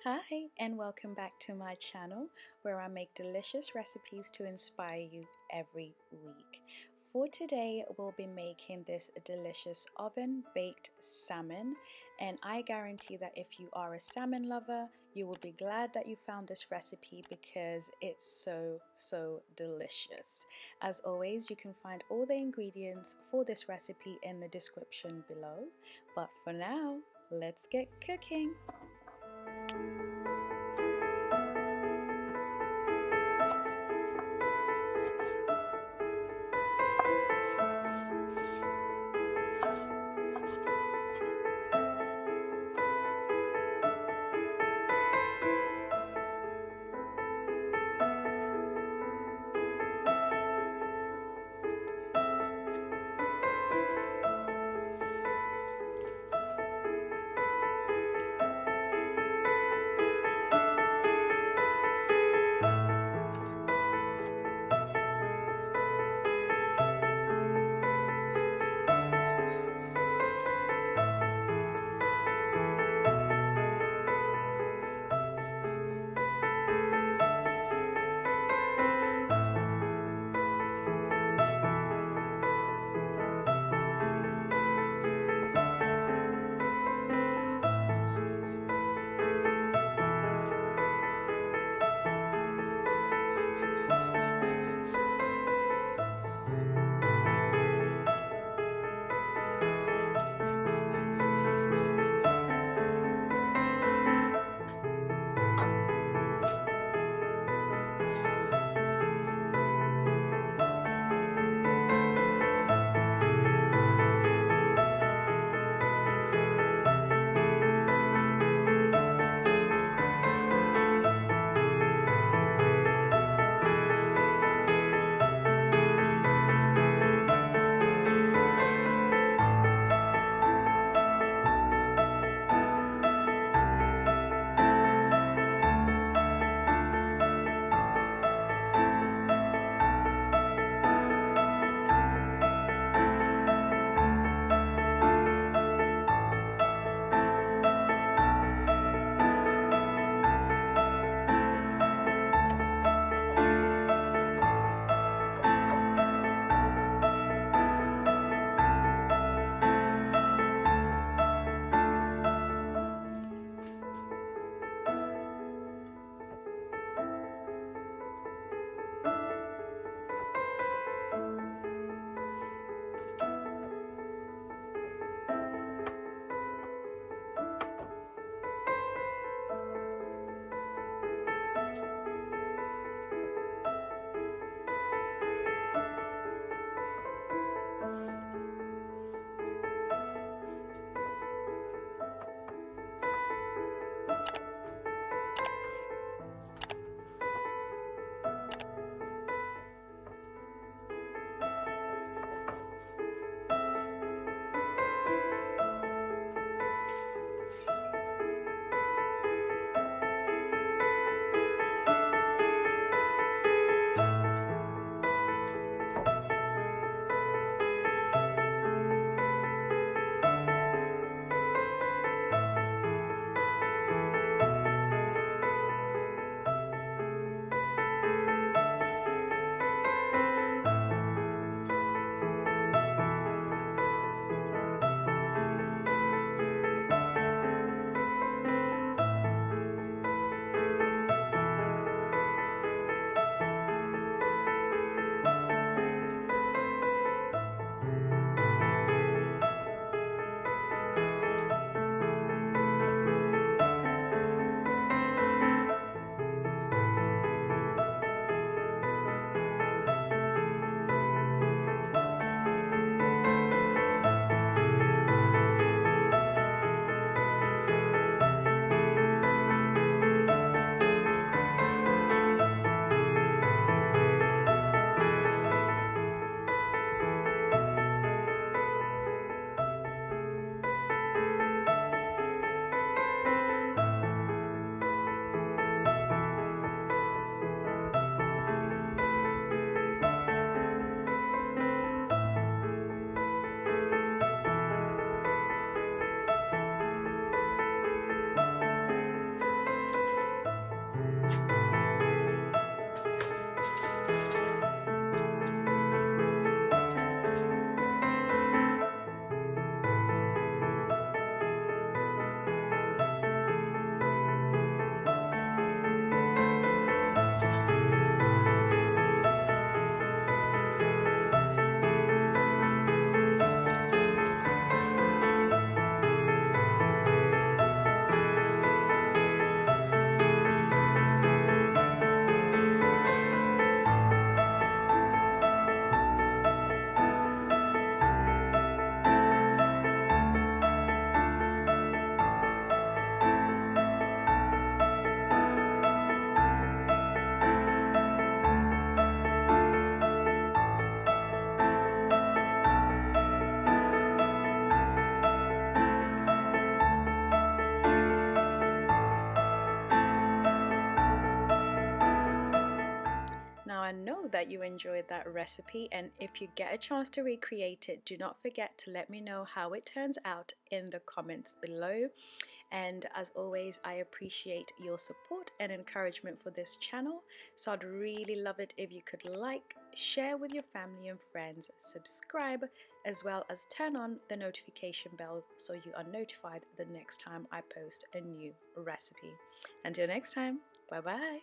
Hi, and welcome back to my channel where I make delicious recipes to inspire you every week. For today, we'll be making this delicious oven baked salmon, and I guarantee that if you are a salmon lover, you will be glad that you found this recipe because it's so delicious. As always, you can find all the ingredients for this recipe in the description below. But for now, let's get cooking. that you enjoyed that recipe, and if you get a chance to recreate it, do not forget to let me know how it turns out in the comments below. And as always, I appreciate your support and encouragement for this channel, so I'd really love it if you could like, share with your family and friends, subscribe, as well as turn on the notification bell so you are notified the next time I post a new recipe. Until next time, bye bye.